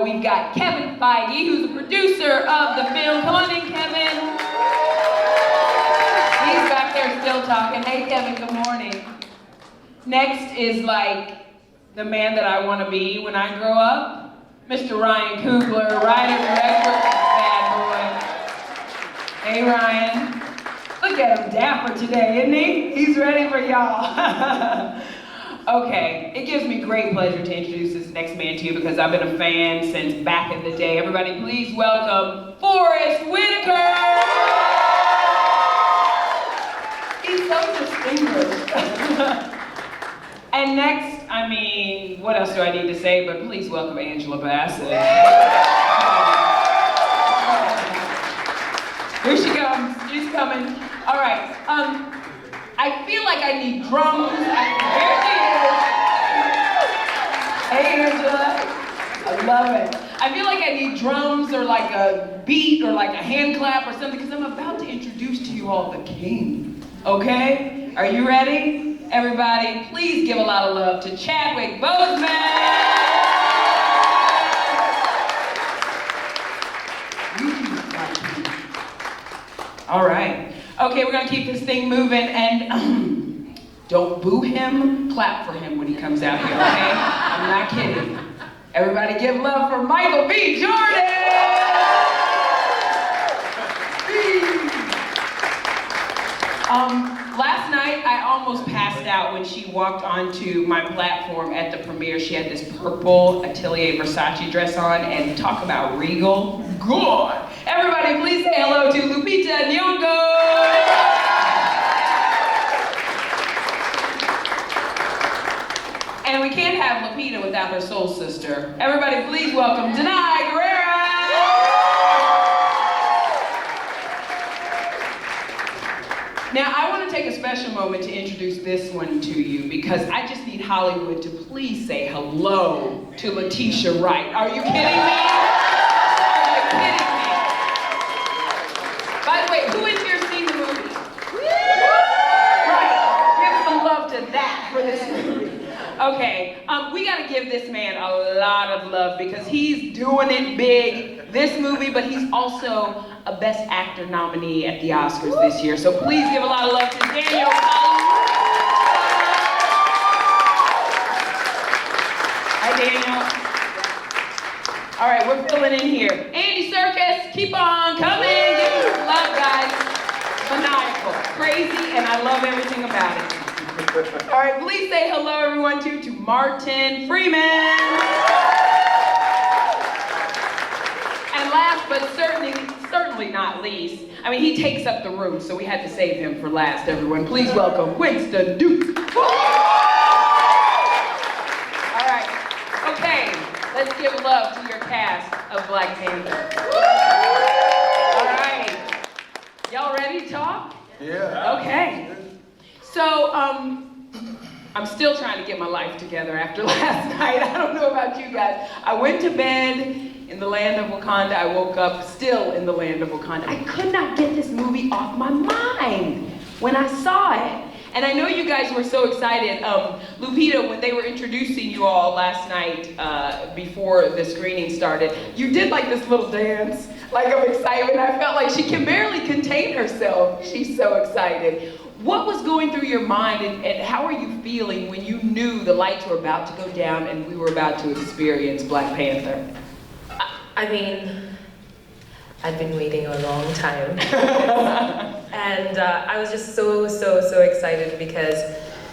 we've got Kevin Feige, who's the producer of the film. Come on in, Kevin. He's back there still talking. Hey, Kevin, good morning. Next is like the man that I want to be when I grow up, Mr. Ryan Coogler, writer, director, bad boy. Hey, Ryan. Look at him dapper today, isn't he? He's ready for y'all. Okay, it gives me great pleasure to introduce this next man to you because I've been a fan since back in the day. Everybody please welcome Forrest Whitaker! He's so distinguished. And next, I mean, what else do I need to say, but please welcome Angela Bassett. Here she comes, she's coming. All right, I feel like I need drums. Here she is. Hey, Angela. I love it. I feel like I need drums or like a beat or like a hand clap or something because I'm about to introduce to you all the king. Okay? Are you ready? Everybody, please give a lot of love to Chadwick Boseman. All right. Okay, we're gonna keep this thing moving and don't boo him, clap for him when he comes out here, okay? I'm not kidding. Everybody give love for Michael B. Jordan! Last night I almost passed out when she walked onto my platform at the premiere. She had this purple Atelier Versace dress on and talk about regal. Good! Everybody please say hello to Lupita Nyong'o! And we can't have Lupita without her soul sister. Everybody please welcome Denai Guerrera! Now I want to take a special moment to introduce this one to you because I just need Hollywood to please say hello to Letitia Wright. Are you kidding me? Are you kidding me? By the way, who in here seen the movie? Right, give some love to that for this movie. Okay, we gotta give this man a lot of love because he's doing it big, this movie, but he's also a Best Actor nominee at the Oscars this year. So please give a lot of love to Daniel. Hi, Daniel. All right, we're filling in here. Andy Serkis, keep on coming. Give me some love, guys. Maniacal, crazy, and I love everything about it. All right, please say hello, everyone, to Martin Freeman. And last, but certainly not least, I mean, he takes up the room, so we had to save him for last, everyone. Please welcome Winston Duke. All right, okay, let's give love to your cast of Black Panther. All right, y'all ready to talk? Yeah. Okay. So, I'm still trying to get my life together after last night. I don't know about you guys. I went to bed in the land of Wakanda. I woke up still in the land of Wakanda. I could not get this movie off my mind when I saw it. And I know you guys were so excited. Lupita, when they were introducing you all last night before the screening started, you did like this little dance, like of excitement. I felt like she can barely contain herself. She's so excited. What was going through your mind and how are you feeling when you knew the lights were about to go down and we were about to experience Black Panther? I mean, I've been waiting a long time. And I was just so excited because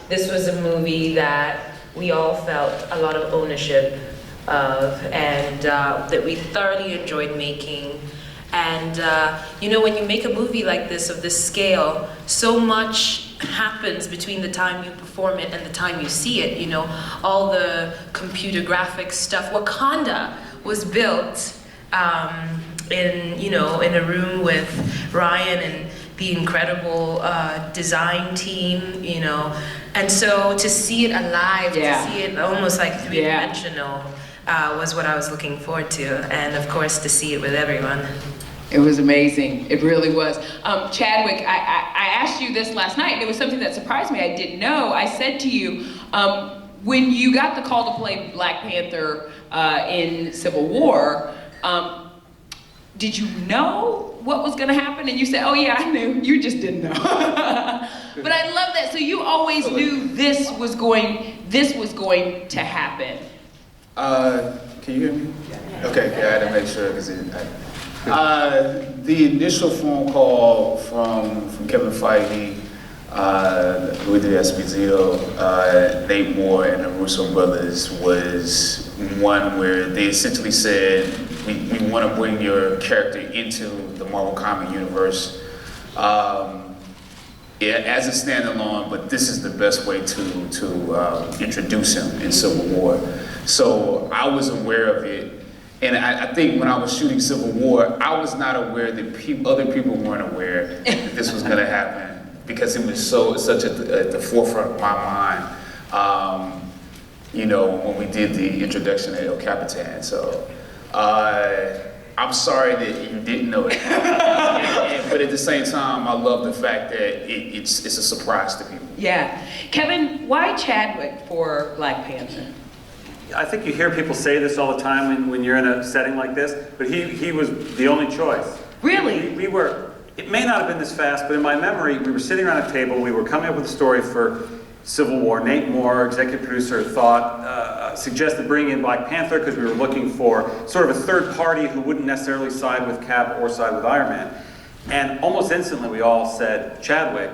this was a movie that we all felt a lot of ownership of and that we thoroughly enjoyed making. And you know, when you make a movie like this, of this scale, so much happens between the time you perform it and the time you see it, you know, all the computer graphic stuff. Wakanda was built in a room with Ryan and the incredible design team, you know, and so to see it alive, to see it almost like three-dimensional was what I was looking forward to, and of course to see it with everyone. It was amazing. It really was. Chadwick, I asked you this last night, and it was something that surprised me. I didn't know. I said to you, when you got the call to play Black Panther in Civil War, did you know what was gonna happen? And you said, oh yeah, I knew, you just didn't know. But I love that, so you always knew this was going to happen. Can you hear me? Okay, yeah, I had to make sure, because the initial phone call from Kevin Feige, Louis Esposito, Nate Moore, and the Russo brothers was one where they essentially said, we want to bring your character into the Marvel comic universe as a standalone, but this is the best way to introduce him in Civil War. So I was aware of it. And I think when I was shooting Civil War, I was not aware that other people weren't aware that this was going to happen, because it was such at the forefront of my mind. You know, when we did the introduction of El Capitan. So I'm sorry that you didn't know it, but at the same time, I love the fact that it's a surprise to people. Yeah, Kevin, why Chadwick for Black Panther? I think you hear people say this all the time when you're in a setting like this, but he was the only choice. Really? We were, it may not have been this fast, but in my memory, we were sitting around a table, we were coming up with a story for Civil War. Nate Moore, executive producer, suggested bringing in Black Panther because we were looking for sort of a third party who wouldn't necessarily side with Cap or side with Iron Man. And almost instantly we all said Chadwick.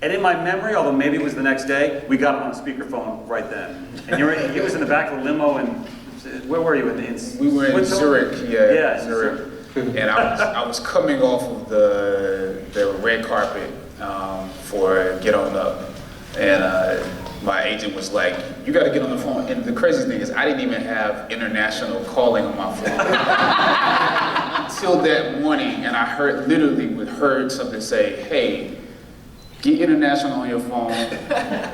And in my memory, although maybe it was the next day, we got him on speakerphone right then. And he was in the back of the limo, and where were you? We were in Zurich, yeah, Zurich. And I was coming off of the red carpet for Get On Up. And my agent was like, you got to get on the phone. And the crazy thing is, I didn't even have international calling on my phone until that morning. And I literally heard something say, hey, get international on your phone,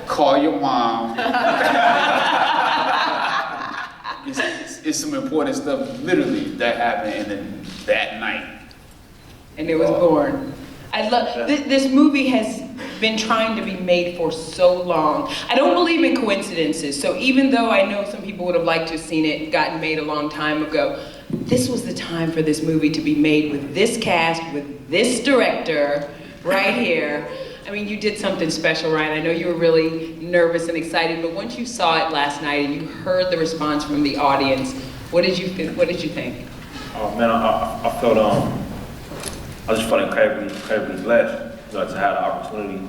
call your mom. It's some important stuff, literally, that happened, and then that night. And it was born. I love, this movie has been trying to be made for so long. I don't believe in coincidences, so even though I know some people would have liked to have seen it gotten made a long time ago, this was the time for this movie to be made with this cast, with this director, right here. I mean, you did something special, Ryan. I know you were really nervous and excited, but once you saw it last night and you heard the response from the audience, what did you think? Oh man, I felt I just felt incredibly blessed, you know, to have the opportunity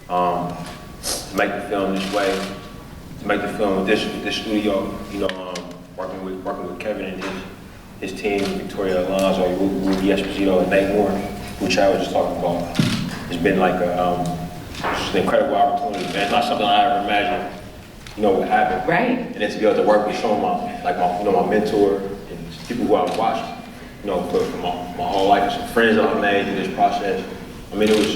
to make the film this way, to make the film with this studio, you know, working with Kevin and his team, Victoria Alonso, Rudy Esposito, and Nate Moore, who Chad was just talking about. It's been like just an incredible opportunity, man. It's not something I ever imagined, you know, would happen. Right. And then to be able to work with some of my mentor and people who I've watched, you know, for my whole life, and some friends that I've made through this process. I mean, it was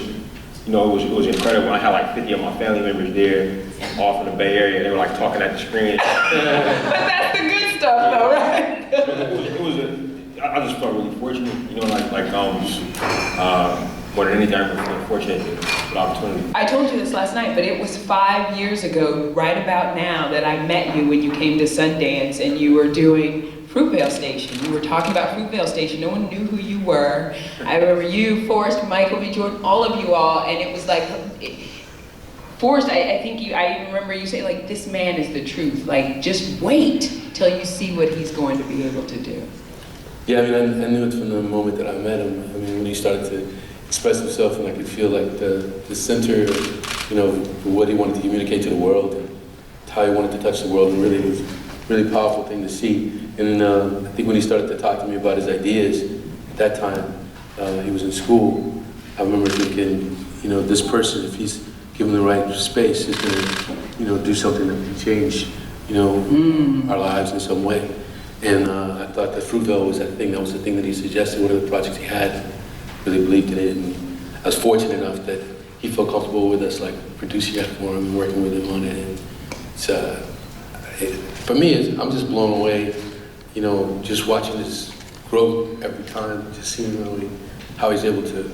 incredible. I had like 50 of my family members there, all from the Bay Area. They were like talking at the screen. But that's the good stuff, though, right? I just felt really fortunate, you know, more than anything, I'm really fortunate for the opportunity. I told you this last night, but it was 5 years ago, right about now, that I met you when you came to Sundance and you were doing Fruitvale Station. You were talking about Fruitvale Station. No one knew who you were. I remember you, Forrest, Michael B. Jordan, all of you all, and it was like, Forrest, I even remember you saying, like, this man is the truth. Like, just wait till you see what he's going to be able to do. Yeah, I mean, I knew it from the moment that I met him. I mean, when he started to express himself, and I could feel like the center, you know, what he wanted to communicate to the world, and how he wanted to touch the world, and really it was a really powerful thing to see. And I think when he started to talk to me about his ideas, at that time, he was in school, I remember thinking, you know, this person, if he's given the right space, is gonna, you know, do something that can change, you know, our lives in some way. And I thought that Fruitvale was that thing. That was the thing that he suggested, one of the projects he had. Really believed in it, and I was fortunate enough that he felt comfortable with us, like producing it for him and working with him on it. And it's, for me, I'm just blown away, you know, just watching this grow every time, just seeing really how he's able to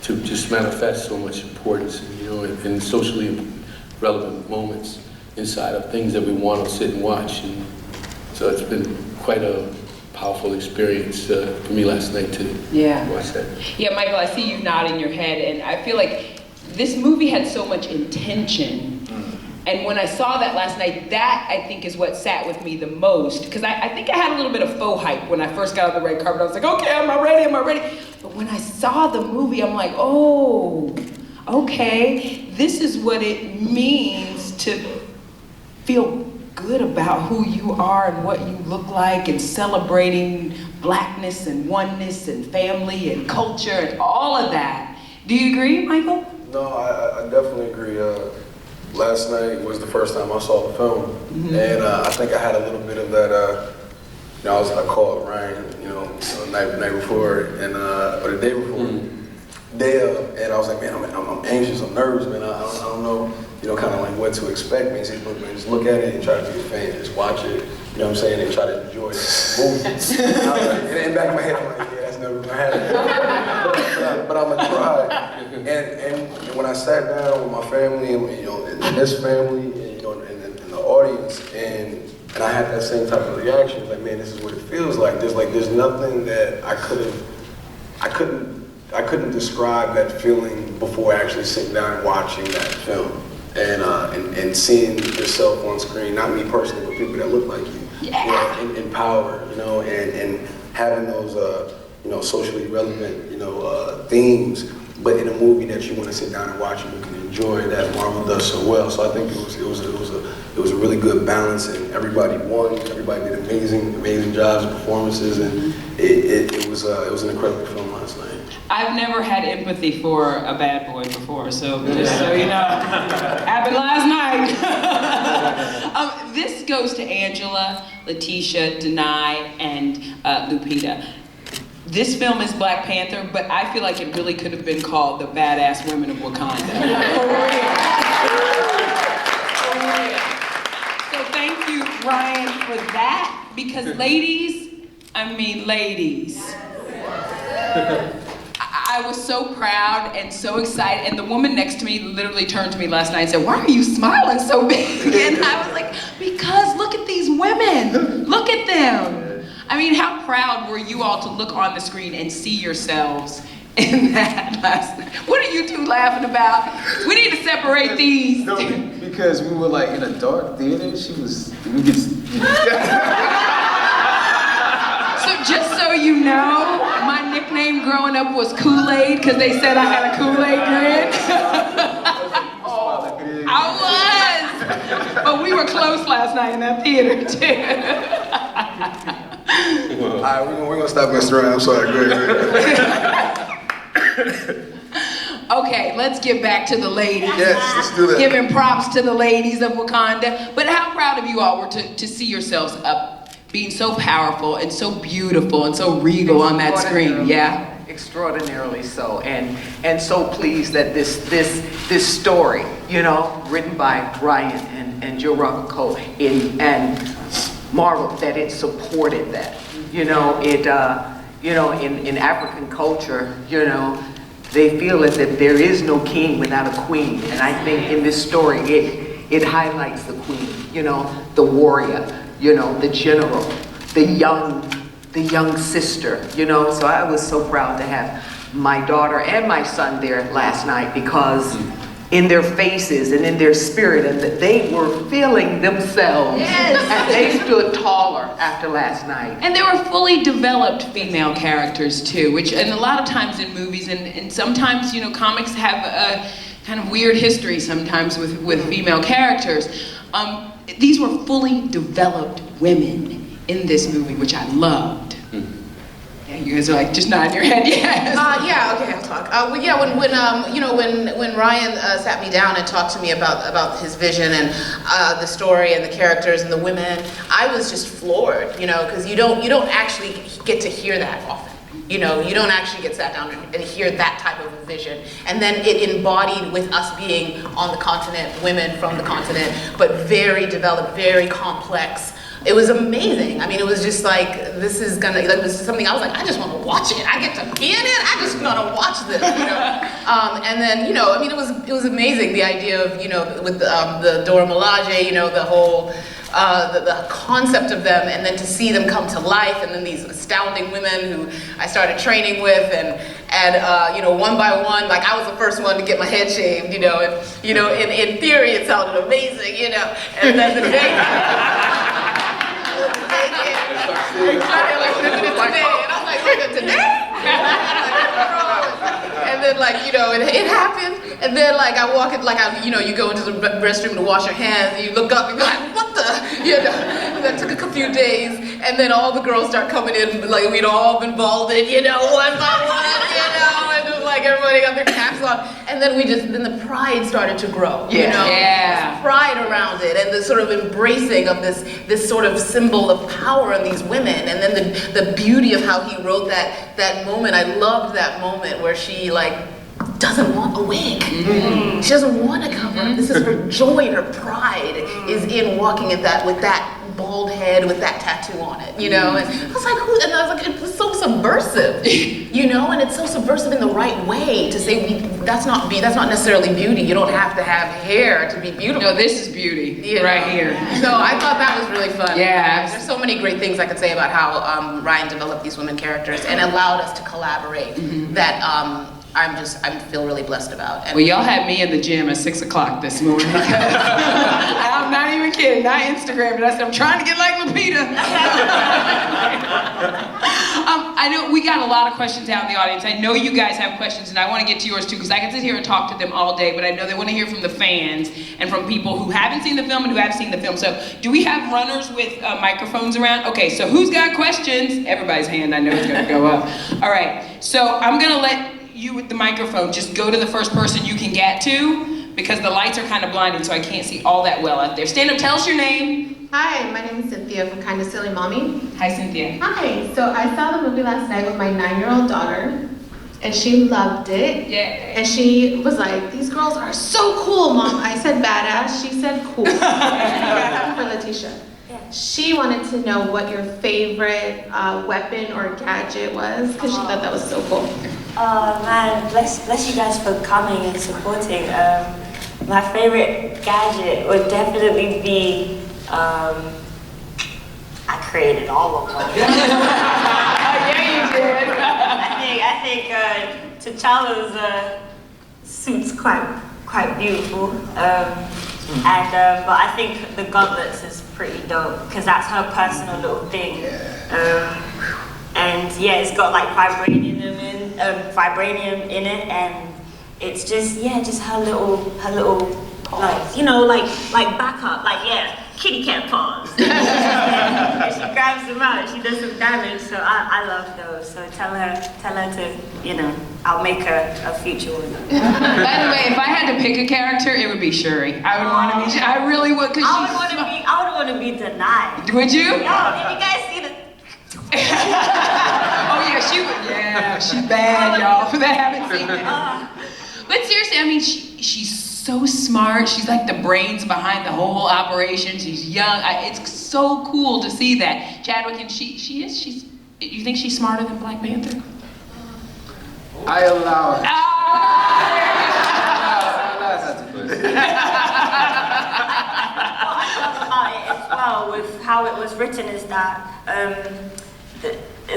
just manifest so much importance, you know, in socially relevant moments. inside of things that we want to sit and watch. And so it's been quite a powerful experience for me last night to watch that. Yeah, Michael, I see you nodding your head, and I feel like this movie had so much intention. And when I saw that last night, that I think is what sat with me the most. Because I think I had a little bit of faux hype when I first got on the red carpet. I was like, okay, am I ready? Am I ready? But when I saw the movie, I'm like, oh, okay, this is what it means to feel good about who you are and what you look like, and celebrating blackness and oneness and family and culture and all of that. Do you agree, Michael? No, I definitely agree. Last night was the first time I saw the film, and I think I had a little bit of that. I called Ryan, the night before, and or the day before, and I was like, man, I'm anxious, I'm nervous, man. I don't know, kind of like what to expect. Man, he said, look, man, just look at it and try to be a fan, just watch it. You know what I'm saying? And try to enjoy the movie. And I was like, in the back of my head, I'm like, yeah, that's never gonna happen. But I'm gonna try. And when I sat down with my family, and this family, and the audience, and I had that same type of reaction, like, man, this is what it feels like. There's nothing that I couldn't describe that feeling before actually sitting down and watching that film, and seeing yourself on screen, not me personally, but people that look like you, in power, and having those, socially relevant, themes, but in a movie that you want to sit down and watch and you can enjoy, that Marvel does so well. So I think it was a really good balance, and everybody won. Everybody did amazing jobs and performances, and it was an incredible film last night. I've never had empathy for a bad boy before, so just so you know, happened last night. This goes to Angela, Letitia, Denai, and Lupita. This film is Black Panther, but I feel like it really could have been called The Badass Women of Wakanda. So thank you, Ryan, for that, because ladies, I was so proud and so excited, and the woman next to me literally turned to me last night and said, why are you smiling so big? And I was like, because look at these women, look at them. I mean, how proud were you all to look on the screen and see yourselves in that last night? What are you two laughing about? We need to separate these. No, because we were like in a dark theater. So just so you know, my nickname growing up was Kool-Aid because they said I had a Kool-Aid grin. I was, but we were close last night in that theater too. All right, we're gonna stop messing around. I'm sorry. Go ahead. Okay, let's get back to the ladies. Yes, let's do that. Giving props to the ladies of Wakanda. But how proud of you all were to see yourselves up, being so powerful and so beautiful and so regal on that screen. Yeah. Extraordinarily so, and so pleased that this story, written by Ryan and Joe Rocco and Marvel, that it supported that. In African culture, they feel as if there is no king without a queen, and I think in this story it highlights the queen, the warrior, the general, the young sister, So I was so proud to have my daughter and my son there last night, because in their faces and in their spirit, and that they were feeling themselves. Yes. And they stood taller after last night. And they were fully developed female characters too, which, and a lot of times in movies, and sometimes, comics have a kind of weird history sometimes with female characters. These were fully developed women in this movie, which I loved. Yeah, you guys are like just nodding your head, yes. Yeah, okay, I'll talk. When Ryan sat me down and talked to me about his vision and the story and the characters and the women, I was just floored, because you don't actually get to hear that often. You don't actually get sat down and hear that type of a vision. And then it embodied with us being on the continent, women from the continent, but very developed, very complex, it was amazing. I mean, it was just like, this is gonna, like, this is something I was like, I just want to watch it. I get to be in it. I just want to watch this, you know. And then, you know, I mean, it was amazing, the idea of, you know, with the Dora Milaje, you know, the whole, the concept of them, and then to see them come to life, and then these astounding women who I started training with, and you know, one by one, like I was the first one to get my head shaved, you know, and you know, in theory it sounded amazing, you know, and then the day and I'm like, look at today. And then like, you know, it happened, and then like I walk in, like you know, you go into the restroom to wash your hands, and you look up and you're like, what the, you know, and that took a few days, and then all the girls start coming in, like we'd all been balded, you know, one by one, you know, and just like everybody got their caps on, and then then the pride started to grow, you know, this pride around it, and the sort of embracing of this sort of symbol of power in these women, and then the beauty of how he wrote that moment. I loved that moment where she like doesn't want a wig. Mm-hmm. She doesn't want to cover. This is her joy, her pride is in walking at that with that bald head with that tattoo on it, you know. And I was like, and I was like, it was so subversive, you know, and it's so subversive in the right way to say that's not necessarily beauty. You don't have to have hair to be beautiful. No, this is beauty, right here. So I thought that was really fun. Yeah. There's so many great things I could say about how Ryan developed these women characters and allowed us to collaborate that I feel really blessed about. And well, y'all had me in the gym at 6 o'clock this morning. I'm not even kidding, not Instagram, but I said, I'm trying to get like Lupita. I know we got a lot of questions out in the audience. I know you guys have questions, and I want to get to yours too, because I can sit here and talk to them all day, but I know they want to hear from the fans and from people who haven't seen the film and who have seen the film. So do we have runners with microphones around? Okay, so who's got questions? Everybody's hand, I know, is going to go up. All right, so I'm going to let you with the microphone just go to the first person you can get to, because the lights are kind of blinding, so I can't see all that well out there. Stand up, tell us your name. Hi, my name is Cynthia from Kinda Silly Mommy. Hi, Cynthia. Hi, so I saw the movie last night with my 9-year-old daughter, and she loved it. Yeah. And she was like, these girls are so cool, Mom. I said badass, she said cool. For Letitia. She wanted to know what your favorite weapon or gadget was, because she thought that was so cool. Oh man, bless you guys for coming and supporting. My favorite gadget would definitely be, I created all of them. Yeah, you did. I think T'Challa's suit's quite beautiful. But I think the gauntlets is pretty dope, because that's her personal little thing. And yeah, it's got like vibranium in it, and it's just her little like, you know, like backup, like kitty cat paws. And she grabs them out and she does some damage, so I love those. So tell her to, you know, I'll make her a future one. By the way, if I had to pick a character, it would be Shuri. I would want to be, I really would, because I would want to be denied. Would you? Yo, did you guys see the... Oh yeah, she's bad, y'all, for that haven't seen it. But seriously, I mean, she's so smart. She's like the brains behind the whole operation. She's young. It's so cool to see that. Chadwick, and you think she's smarter than Black Panther? I allow it. About it as well, with how it was written, is that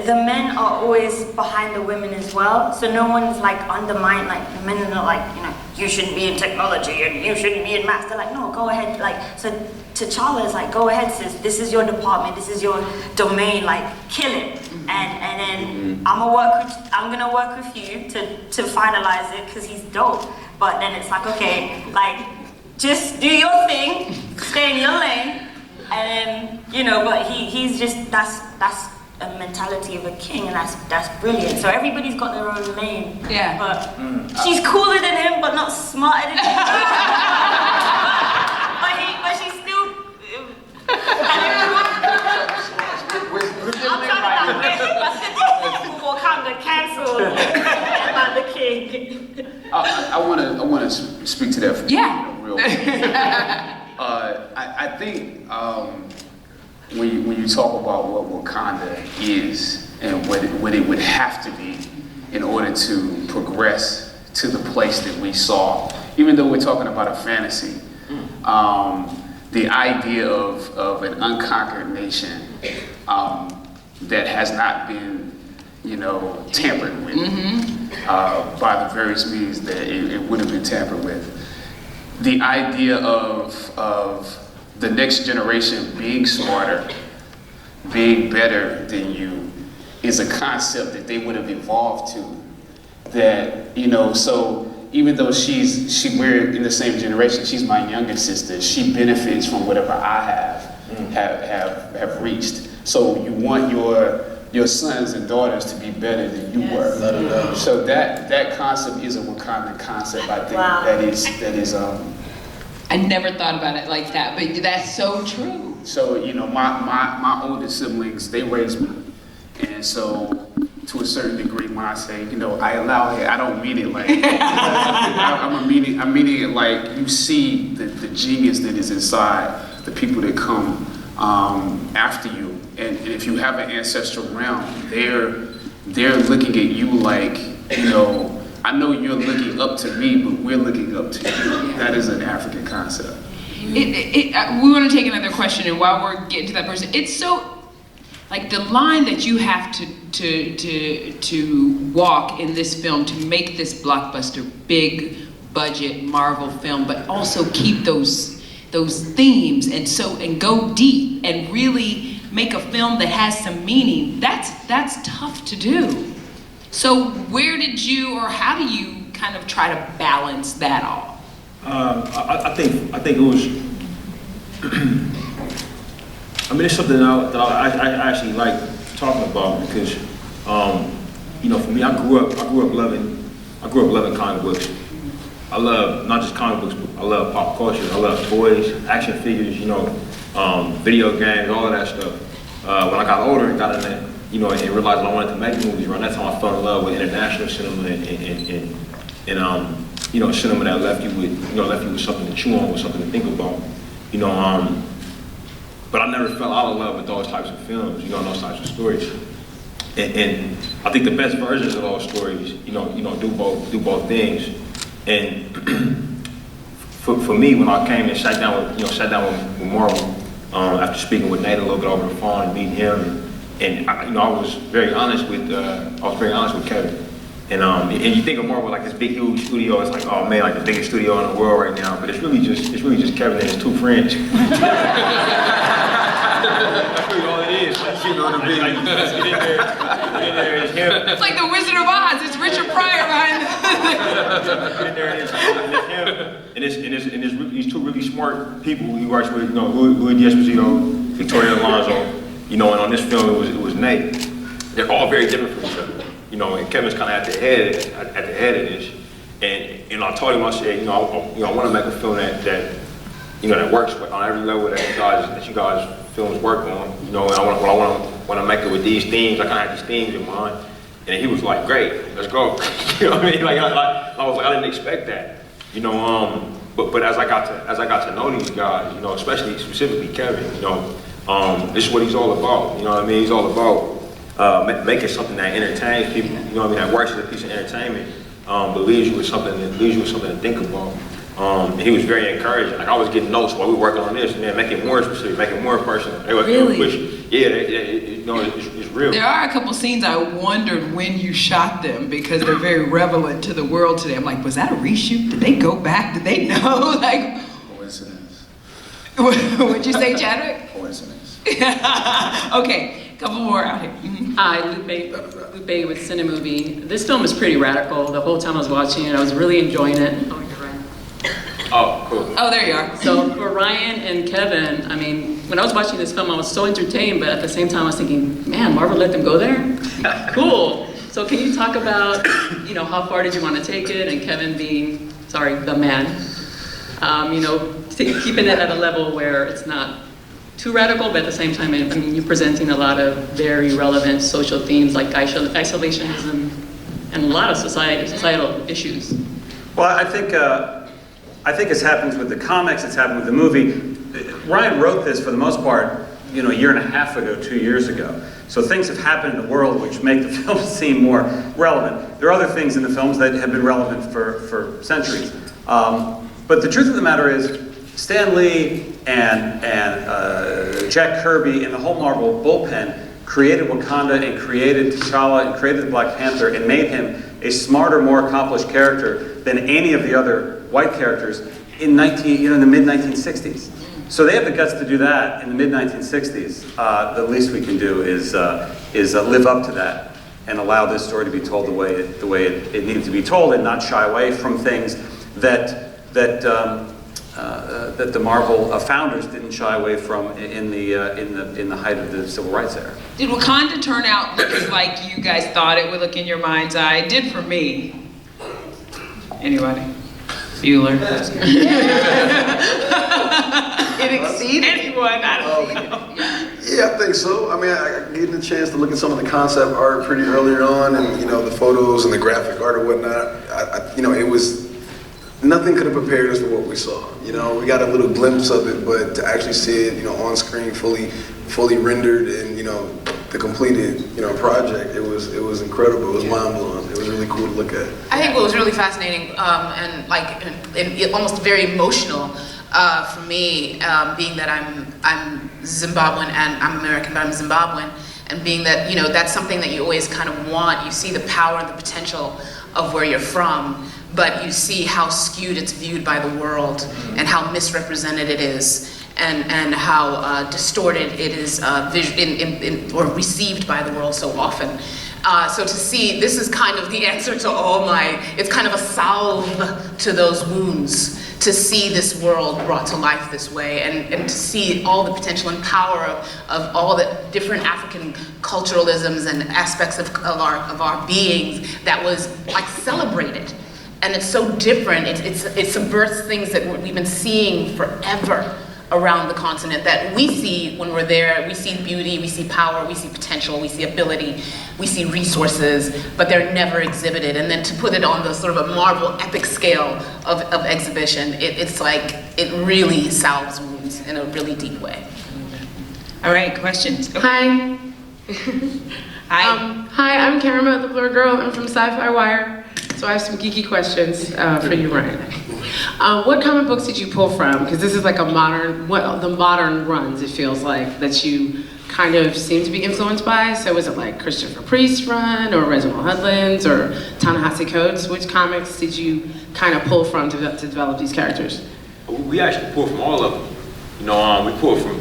the men are always behind the women as well, so no one's like undermined, like the men are not like, you know, you shouldn't be in technology and you shouldn't be in maths. They're like, no, go ahead. Like, so T'Challa is like, go ahead, sis, this is your department, this is your domain, like, kill it. And then I'm gonna work with you to finalize it, because he's dope. But then it's like, okay, like, just do your thing, stay in your lane, and then, you know, but he's just, that's a mentality of a king, and that's brilliant. So everybody's got their own lane. Yeah. But she's cooler than him, but not smarter than him. but she's still. I'm trying to Wakanda cancelled about the king. I want to speak to that. Yeah. Real quick. I think when you talk about what Wakanda is and what it would have to be in order to progress to the place that we saw, even though we're talking about a fantasy, the idea of an unconquered nation that has not been, tampered with by the various means that it would have been tampered with. The idea of the next generation being smarter, being better than you, is a concept that they would have evolved to. That, so even though we're in the same generation, she's my younger sister, she benefits from whatever I have reached. So you want your sons and daughters to be better than you were. So that concept is a Wakandan concept. I think that is I never thought about it like that, but that's so true. So, my older siblings, they raised me. And so, to a certain degree, when I say, I allow it, I don't mean it like, I'm meaning it like you see the genius that is inside the people that come after you. And if you have an ancestral realm, they're looking at you like, I know you're looking up to me, but we're looking up to you. That is an African concept. We want to take another question, and while we're getting to that person, it's so, like the line that you have to walk in this film to make this blockbuster, big budget Marvel film, but also keep those themes and go deep and really make a film that has some meaning. That's tough to do. So where did you, or how do you kind of try to balance that all? I think it was. It's something that I actually like talking about because, for me, I grew up loving comic books. I love not just comic books, but I love pop culture. I love toys, action figures, video games, all of that stuff. When I got older and got in that, and realized I wanted to make movies, around that time I fell in love with international cinema and cinema that left you with something to chew on, with something to think about, but I never fell out of love with those types of films, those types of stories. And I think the best versions of those stories, do both things. And for me, when I came and sat down with Marvel, after speaking with Nate a little bit over the phone and meeting him, and I was very honest with Kevin. And you think of Marvel like this big huge studio, it's like, oh man, like the biggest studio in the world right now. But it's really just Kevin and his two friends. That's really all it is. Let's get in there, it's him. It's like the Wizard of Oz. It's Richard Pryor behind and it's these two really smart people he works with, Louis D'Esposito, Victoria Alonso, and on this film it was Nate. They're all very different from each other, and Kevin's kind of at the head of this. And I told him, I said, I want to make a film that works on every level that you guys films work on, and I want to make it with these themes. I kind of have these themes in mind. And he was like, great, let's go. You know what I mean? Like I was like, I didn't expect that. But as I got to know these guys, especially specifically Kevin, this is what he's all about. You know what I mean? He's all about making something that entertains people. You know what I mean? That works as a piece of entertainment, but leaves you with something to think about. And he was very encouraging. Like I was getting notes while we were working on this, and then making more specific, making more personal. Really? It's real. There are a couple scenes I wondered when you shot them because they're very relevant to the world today. I'm like, was that a reshoot? Did they go back? Did they know? Like, coincidence. What'd you say, Chadwick? Coincidence. Okay, couple more out here. Mm-hmm. Hi, Lupe with Cinemovie. This film is pretty radical. The whole time I was watching it, I was really enjoying it. Oh, you're right. Oh, cool. Oh, there you are. So for Ryan and Kevin, when I was watching this film, I was so entertained, but at the same time I was thinking, man, Marvel let them go there? Cool. So can you talk about, how far did you want to take it, and Kevin being, the man, keeping it at a level where it's not too radical, but at the same time, you're presenting a lot of very relevant social themes like isolationism and a lot of societal issues. Well, I think it's happened with the comics, it's happened with the movie. Ryan wrote this for the most part you know, a year and a half ago, 2 years ago. So things have happened in the world which make the film seem more relevant. There are other things in the films that have been relevant for centuries. But the truth of the matter is, Stan Lee and Jack Kirby and the whole Marvel bullpen created Wakanda and created T'Challa and created the Black Panther and made him a smarter, more accomplished character than any of the other white characters in the mid-1960s. So they have the guts to do that in the mid-1960s. The least we can do is live up to that and allow this story to be told the way it needed to be told, and not shy away from things that the Marvel founders didn't shy away from in the height of the civil rights era. Did Wakanda turn out looking like you guys thought it would look in your mind's eye? It did for me. Anybody? Bueller? It exceeded. Anyone? I don't know. Yeah, I think so. I mean, I getting a chance to look at some of the concept art pretty earlier on, and you know, the photos and the graphic art and whatnot. You know, it was nothing could have prepared us for what we saw. You know, we got a little glimpse of it, but to actually see it, you know, on screen, fully rendered, and you know, the completed, you know, project, it was incredible. It was mind blowing. It was really cool to look at. I think what was really fascinating and like and almost very emotional for me, being that I'm Zimbabwean and I'm American, but I'm Zimbabwean, and being that, you know, that's something that you always kind of want. You see the power and the potential of where you're from, but you see how skewed it's viewed by the world and how misrepresented it is. And how distorted it is or received by the world so often. So to see, this is kind of the answer to all it's kind of a salve to those wounds, to see this world brought to life this way, and to see all the potential and power of all the different African culturalisms and aspects of our beings that was like celebrated. And it's so different, it subverts things that we've been seeing forever around the continent, that we see when we're there. We see beauty, we see power, we see potential, we see ability, we see resources, but they're never exhibited. And then to put it on the sort of a Marvel epic scale of exhibition, it's like, it really salves wounds in a really deep way. All right, questions? Hi. Hi. Hi, I'm Karama, the Blur Girl. I'm from Sci-Fi Wire. So I have some geeky questions for you, Ryan. What comic books did you pull from? Because this is like the modern runs, it feels like, that you kind of seem to be influenced by. So was it like Christopher Priest's run, or Reginald Hudlin's, or Ta-Nehisi Coates? Which comics did you kind of pull from to develop these characters? We actually pull from all of them. You know, we pull from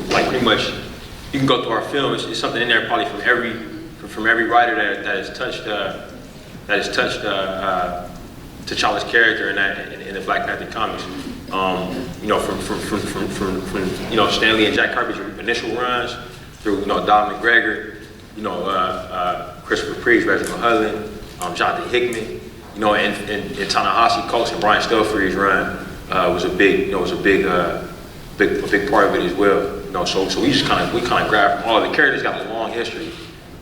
like pretty much. You can go through our film. It's something in there probably from every writer that has touched T'Challa's character in the Black Panther comics. You know, from you know, Stan Lee and Jack Kirby's initial runs through, you know, Don McGregor, you know, Christopher Priest, Reginald Hudlin, Jonathan Hickman, you know, and Ta-Nehisi Coates and Brian Stelfree's run was a big part of it as well. You know, so we kind of grab from all the characters. Got a long history,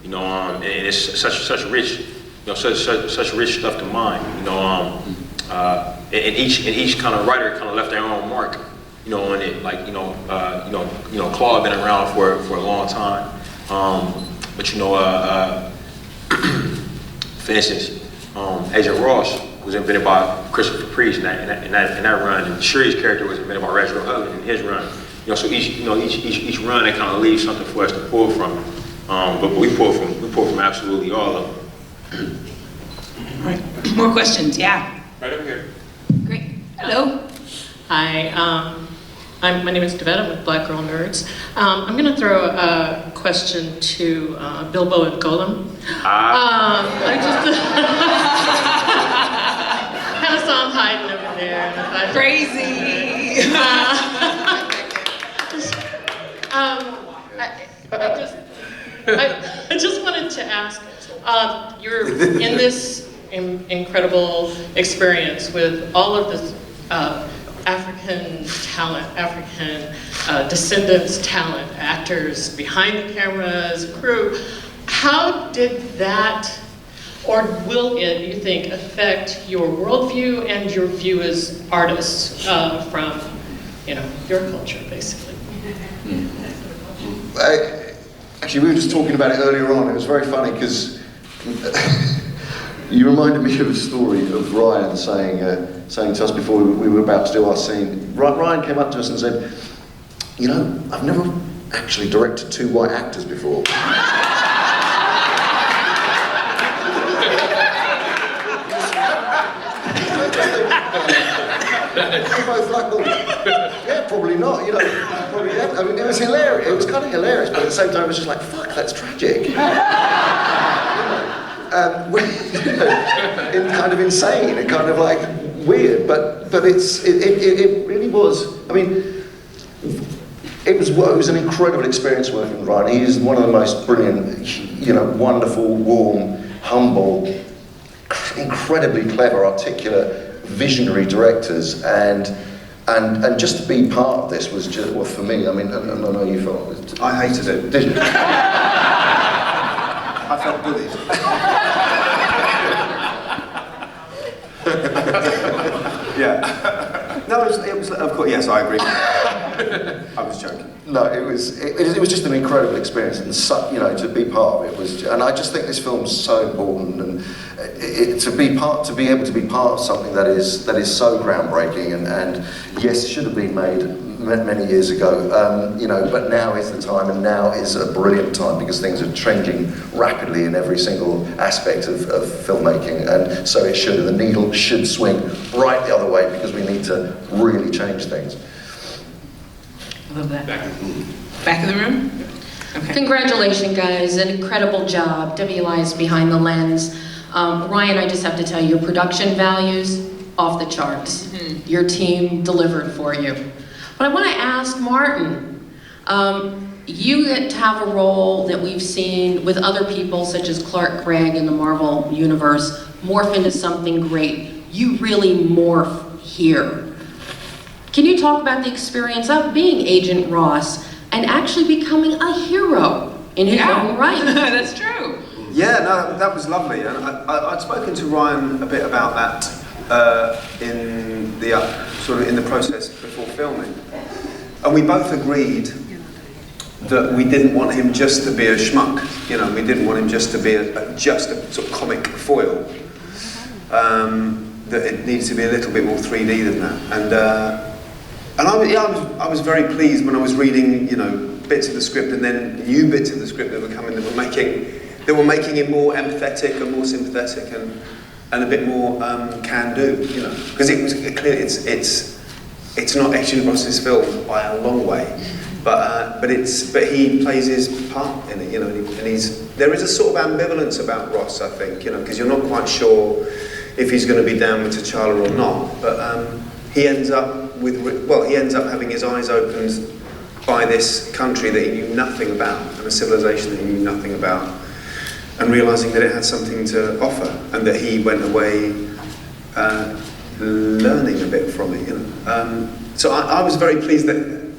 you know, and it's such rich. You know, such rich stuff to mine. You know, and each kind of writer kind of left their own mark. You know, on it. Like, Claude been around for a long time. But you know, for instance, Agent Ross was invented by Christopher Priest in that run, and Shuri's character was invented by Reginald Hudlin in his run. You know, so each run, they kind of leaves something for us to pull from. But we pull from absolutely all of them. All right, more questions, yeah. Right over here. Great, hello. Hi, my name is Devette, I'm with Black Girl Nerds. I'm gonna throw a question to Bilbo and Golem. I just kind of saw him hiding over there. Crazy. I just wanted to ask, you're in this incredible experience with all of this African talent, African descendants talent, actors behind the cameras, crew. How did that, or will it, you think, affect your worldview and your view as artists from, you know, your culture, basically? Actually, we were just talking about it earlier on. It was very funny because you reminded me of a story of Ryan saying to us before we were about to do our scene. Ryan came up to us and said, "You know, I've never actually directed 2 white actors before." We're both like, well, yeah, probably not, you know, probably yeah. I mean, it was hilarious, it was kind of hilarious, but at the same time it was just like, fuck, that's tragic. You know, kind of insane, and kind of like weird, but it really was, I mean, it was an incredible experience working with Ryan. He is one of the most brilliant, you know, wonderful, warm, humble, incredibly clever, articulate, visionary directors, and just to be part of this was just, well, for me, I mean, I know you felt it. I hated it. Did you? I felt bullied. Yeah. No, it was, of course, yes, I agree. I was joking. No, it was just an incredible experience, and you know, to be part of it was, and I just think this film's so important, and to be able to be part of something that is so groundbreaking, and yes, should have been made many years ago, you know, but now is the time, and now is a brilliant time because things are changing rapidly in every single aspect of filmmaking, and so the needle should swing right the other way because we need to really change things. I love that. Back of the room? Okay. Congratulations, guys. An incredible job. WI is behind the lens. Ryan, I just have to tell you, your production values, off the charts. Mm-hmm. Your team delivered for you. But I want to ask Martin, you get to have a role that we've seen with other people, such as Clark Gregg in the Marvel Universe, morph into something great. You really morph here. Can you talk about the experience of being Agent Ross and actually becoming a hero in his own right? That's true. Yeah, no, that was lovely, and I'd spoken to Ryan a bit about that in the sort of in the process before filming, and we both agreed that we didn't want him just to be a schmuck. You know, we didn't want him just to be just a sort of comic foil. That it needs to be a little bit more 3D than that, and I was very pleased when I was reading, you know, bits of the script and then new bits of the script that were coming that were making him more empathetic and more sympathetic and a bit more can-do, you know, because it was clear it's not Agent Ross's film by a long way, but he plays his part in it, you know, and there is a sort of ambivalence about Ross, I think, you know, because you're not quite sure if he's going to be down with T'Challa or not, but he ends up having his eyes opened by this country that he knew nothing about, and a civilization that he knew nothing about, and realizing that it had something to offer, and that he went away learning a bit from it, you know. So I was very pleased that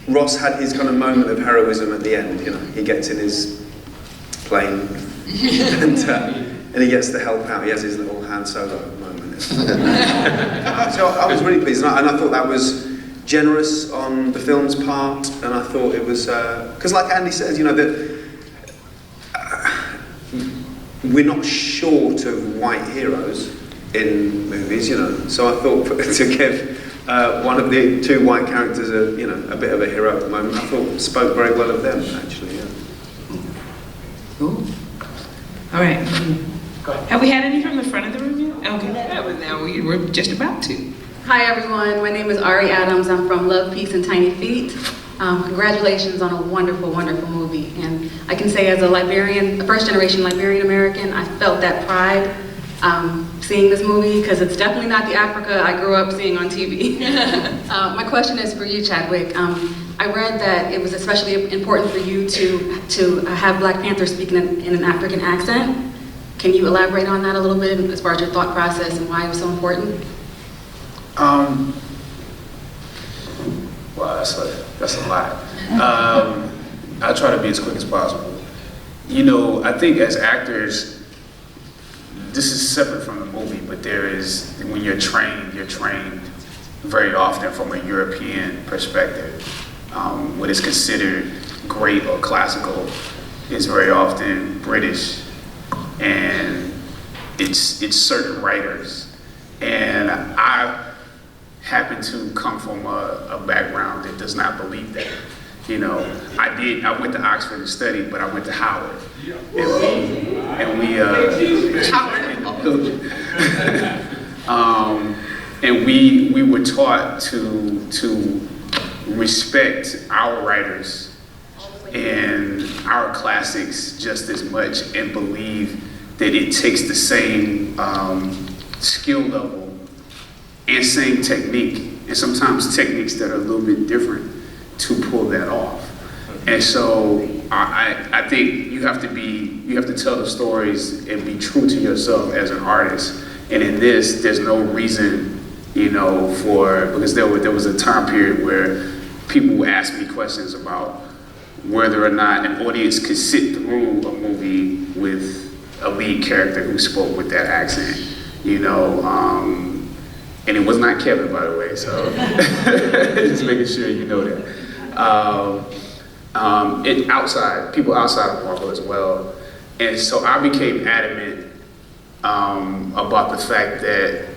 Ross had his kind of moment of heroism at the end, you know. He gets in his plane and he gets to help out. He has his little Han Solo moment. So I was really pleased, and I thought that was generous on the film's part, and I thought it was, because like Andy says, you know, that we're not short of white heroes in movies, you know, so I thought to give one of the 2 white characters a bit of a heroic moment, I thought spoke very well of them, actually, yeah. Cool. All right. Have we had any from the front of the room yet? Okay. Now we're just about to. Hi everyone, my name is Ari Adams. I'm from Love, Peace, and Tiny Feet. Congratulations on a wonderful, wonderful movie. And I can say as a Liberian, a first-generation Liberian American, I felt that pride seeing this movie, because it's definitely not the Africa I grew up seeing on TV. My question is for you, Chadwick. I read that it was especially important for you to have Black Panther speaking in an African accent. Can you elaborate on that a little bit as far as your thought process and why it was so important? Wow, that's a lot. I try to be as quick as possible. You know, I think as actors, this is separate from the movie, but when you're trained very often from a European perspective, what is considered great or classical is very often British, and it's certain writers. And I happen to come from a background that does not believe that. You know, I went to Oxford to study, but I went to Howard. And we were taught to respect our writers and our classics just as much, and believe that it takes the same skill level and same technique, and sometimes techniques that are a little bit different, to pull that off. And so I think you have to tell the stories and be true to yourself as an artist. And in this, there's no reason, you know, because there was a time period where people would ask me questions about whether or not an audience could sit through a movie with a lead character who spoke with that accent, you know. And it was not Kevin, by the way, so just making sure you know that. People outside of Marvel as well. And so I became adamant about the fact that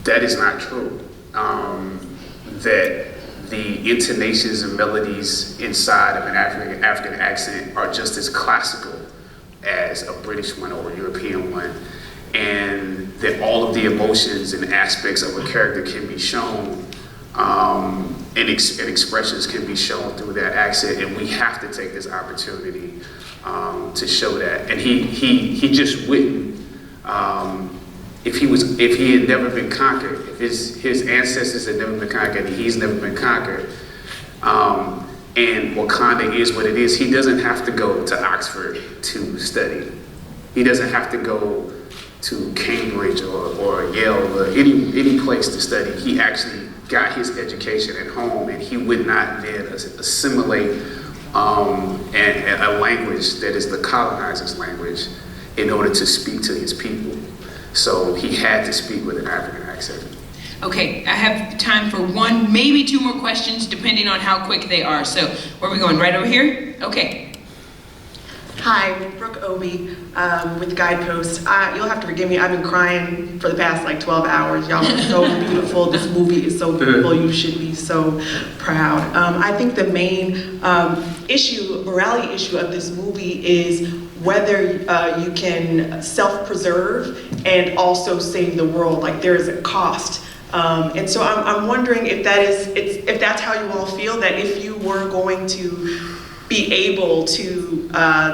that is not true. That the intonations and melodies inside of an African accent are just as classical as a British one or a European one. And that all of the emotions and aspects of a character can be shown, and expressions can be shown through that accent, and we have to take this opportunity to show that. And he just wouldn't, if he had never been conquered, if his ancestors had never been conquered, and he's never been conquered, and Wakanda is what it is, he doesn't have to go to Oxford to study. He doesn't have to go to Cambridge or Yale or any place to study. He actually got his education at home, and he would not then assimilate a language that is the colonizer's language in order to speak to his people. So he had to speak with an African accent. Okay, I have time for one, maybe two more questions, depending on how quick they are. So where are we going, right over here? Okay. Hi, Brooke Obi with Guidepost. You'll have to forgive me, I've been crying for the past like 12 hours. Y'all are so beautiful. This movie is so beautiful. You should be so proud. I think the main morality issue of this movie is whether you can self-preserve and also save the world. Like, there is a cost. And so I'm wondering if that's how you all feel, that if you were going to be able to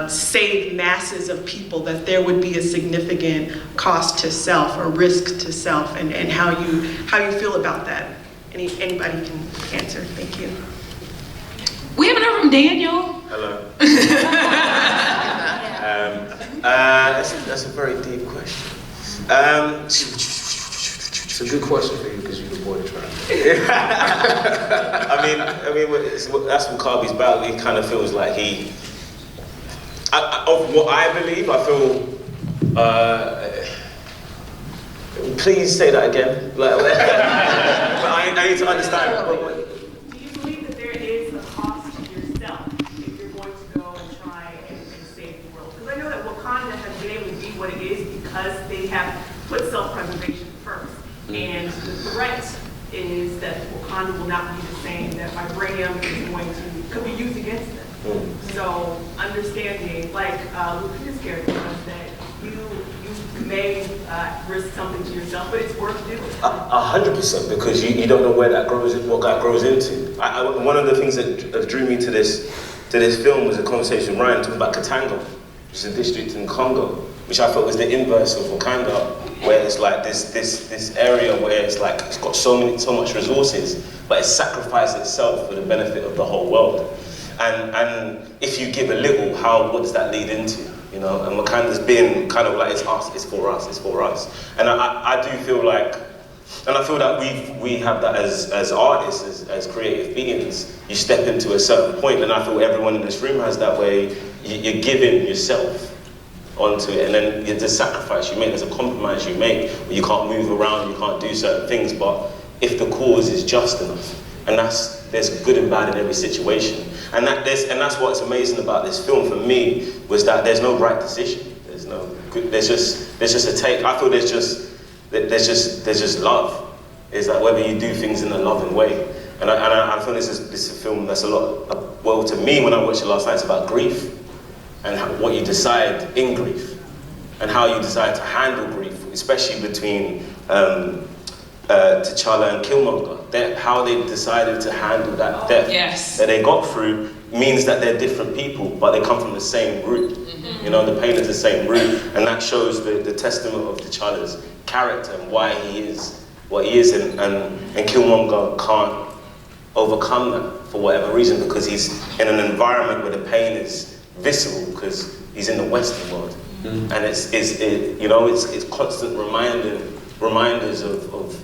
save masses of people, that there would be a significant cost to self or risk to self, and how you feel about that. Anybody can answer. Thank you. We haven't heard from Daniel. Hello. That's a very deep question. It's a good question for you because you're the boy to try. I mean, that's Wakabi's battle. He kind of feels like of what I believe, I feel. Please say that again. Like, I need to understand. Do you believe that there is a cost to yourself if you're going to go and try and save the world? Because I know that Wakanda has been able to be what it is because they have put self-preservation first. And the threat is that Wakanda will not be the same, that vibranium could be used against them. So understanding, like Lupita's character was, that you may risk something to yourself, but it's worth doing. 100%, because you don't know where that grows, what that grows into. One of the things that drew me to this film was a conversation with Ryan talking about Katanga, which is a district in Congo, which I thought was the inverse of Wakanda, where it's like this area where it's like it's got so much resources, but it sacrificed itself for the benefit of the whole world. And if you give a little, what does that lead into? You know, and Wakanda's been kind of like, it's us, it's for us, it's for us. And I do feel like, and I feel that we have that as artists, as creative beings. You step into a certain point, and I feel everyone in this room has that, way you're giving yourself onto it, and then there's a sacrifice you make, there's a compromise you make, where you can't move around, you can't do certain things, but if the cause is just enough, and there's good and bad in every situation. And that's what's amazing about this film for me, was that there's no right decision. There's just a take. I feel there's just love. It's like whether you do things in a loving way. And I feel this is a film that's a lot, well, to me, when I watched it last night, it's about grief and what you decide in grief and how you decide to handle grief, especially between T'Challa and Killmonger. How they decided to handle that death that they got through means that they're different people, but they come from the same root. You know, the pain is the same root, and that shows the testament of T'Challa's character and why he is what he is, and Killmonger can't overcome that for whatever reason, because he's in an environment where the pain is visceral, because he's in the Western world, and it's constant reminders of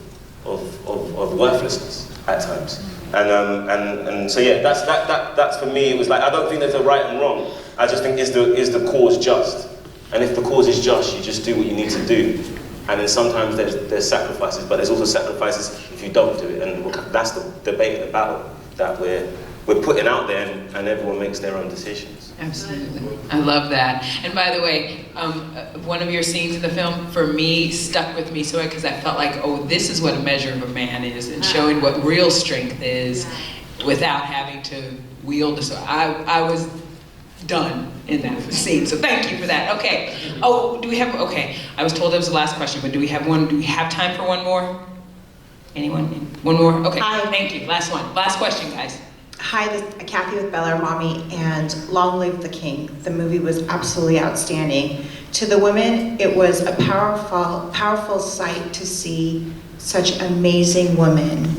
worthlessness at times, and so yeah, that's for me. It was like, I don't think there's a right and wrong. I just think is the cause just, and if the cause is just, you just do what you need to do. And then sometimes there's sacrifices, but there's also sacrifices if you don't do it. And that's the debate and the battle that we're putting out there, and everyone makes their own decisions. Absolutely. I love that. And by the way, one of your scenes in the film, for me, stuck with me so because I felt like, oh, this is what a measure of a man is, and showing what real strength is without having to wield a sword. I was done in that scene, so thank you for that. Okay. Oh, do we have, okay, I was told that was the last question, but do we have time for one more? Anyone? One more? Okay. Hi. Thank you. Last one. Last question, guys. Hi, this is Kathy with Bella Mommy, and Long Live the King. The movie was absolutely outstanding. To the women, it was a powerful sight to see such amazing women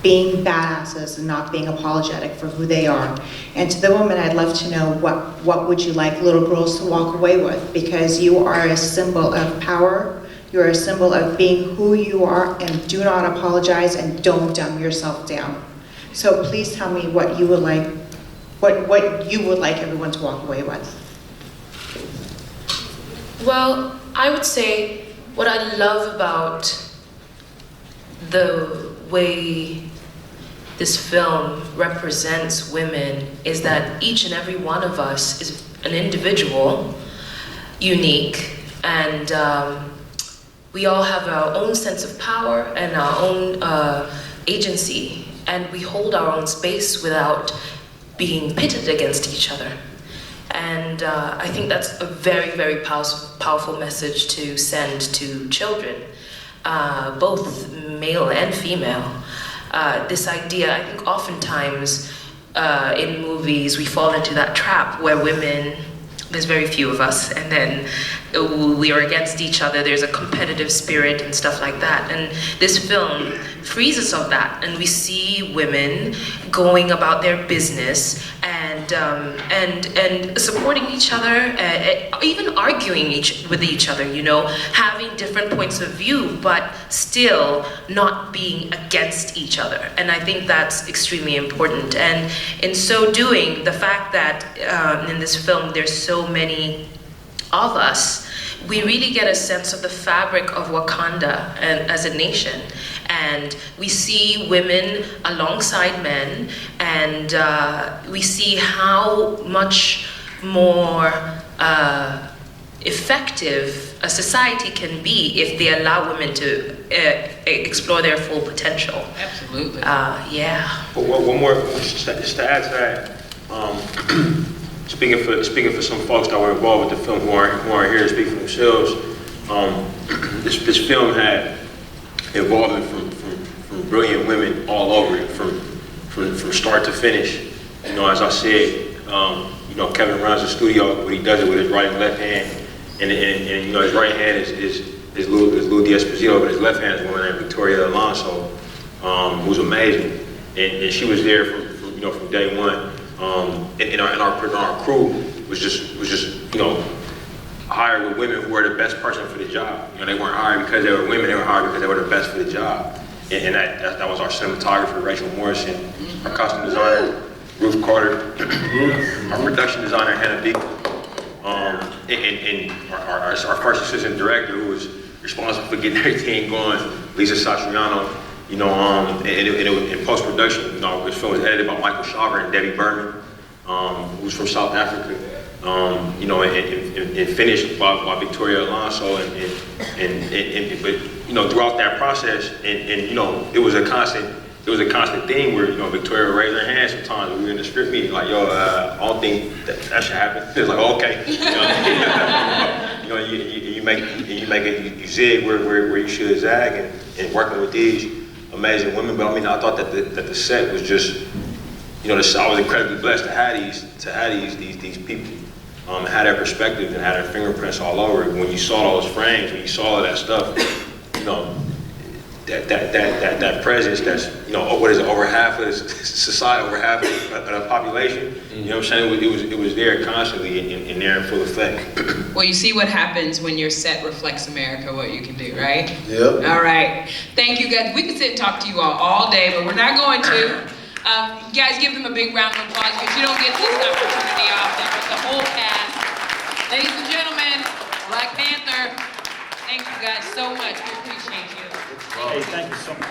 being badasses and not being apologetic for who they are. And to the women, I'd love to know what would you like little girls to walk away with, because you are a symbol of power. You're a symbol of being who you are, and do not apologize and don't dumb yourself down. So please tell me what you would like, what you would like everyone to walk away with. Well, I would say what I love about the way this film represents women is that each and every one of us is an individual, unique, and we all have our own sense of power and our own agency, and we hold our own space without being pitted against each other. And I think that's a very, very powerful message to send to children, both male and female. This idea, I think oftentimes in movies we fall into that trap where women, there's very few of us, and then we are against each other, there's a competitive spirit and stuff like that. And this film frees us of that, and we see women going about their business and supporting each other, even arguing with each other, you know, having different points of view, but still not being against each other. And I think that's extremely important. And in so doing, the fact that in this film there's so many of us, we really get a sense of the fabric of Wakanda as a nation. And we see women alongside men, and we see how much more effective a society can be if they allow women to explore their full potential. Absolutely. Yeah. But one more, just to add to that, speaking for some folks that were involved with the film who aren't here to speak for themselves, this film had involvement from brilliant women all over it, from start to finish. You know, as I said, you know, Kevin runs the studio, but he does it with his right and left hand, and you know, his right hand is Lou D'Esposito, but his left hand is a woman named Victoria Alonso, who's amazing, and she was there from day one. And our crew was just you know, hired with women who were the best person for the job. You know, they weren't hired because they were women; they were hired because they were the best for the job. And that was our cinematographer, Rachel Morrison, our costume designer, Ruth Carter, our production designer, Hannah Beaker, and our first assistant director, who was responsible for getting everything going, Lisa Satriano. You know, and in post-production, you know, this film was edited by Michael Shaver and Debbie Berman. who's from South Africa. You know, and finished by Victoria Alonso, but you know, throughout that process, and you know, it was a constant thing where, you know, Victoria would raise her hand sometimes when we were in the script meeting, like, yo, I don't think that should happen. It was like, okay, you know, you zig where you should zag, and working with these amazing women. But I mean, I thought that the set was just, you know, I was incredibly blessed to have these people. Had their perspective and had their fingerprints all over it. When you saw those frames, when you saw all that stuff, you know, that presence, that's, you know, what is it, over half of the society, over half of the population, you know what I'm saying? It was there constantly and there in full effect. Well, you see what happens when your set reflects America, what you can do, right? Yep. All right. Thank you, guys. We could sit and talk to you all day, but we're not going to. Guys, give them a big round of applause because you don't get this opportunity often with the whole cast. Ladies and gentlemen, Black Panther, thank you guys so much. We appreciate you. Hey, thank you so much.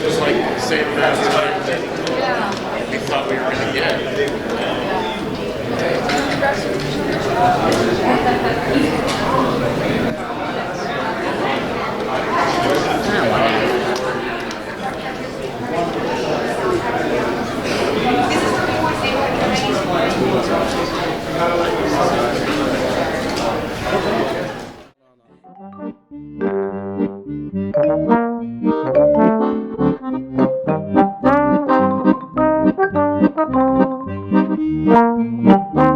Just like same fast time that we thought we were going to get. Thank you.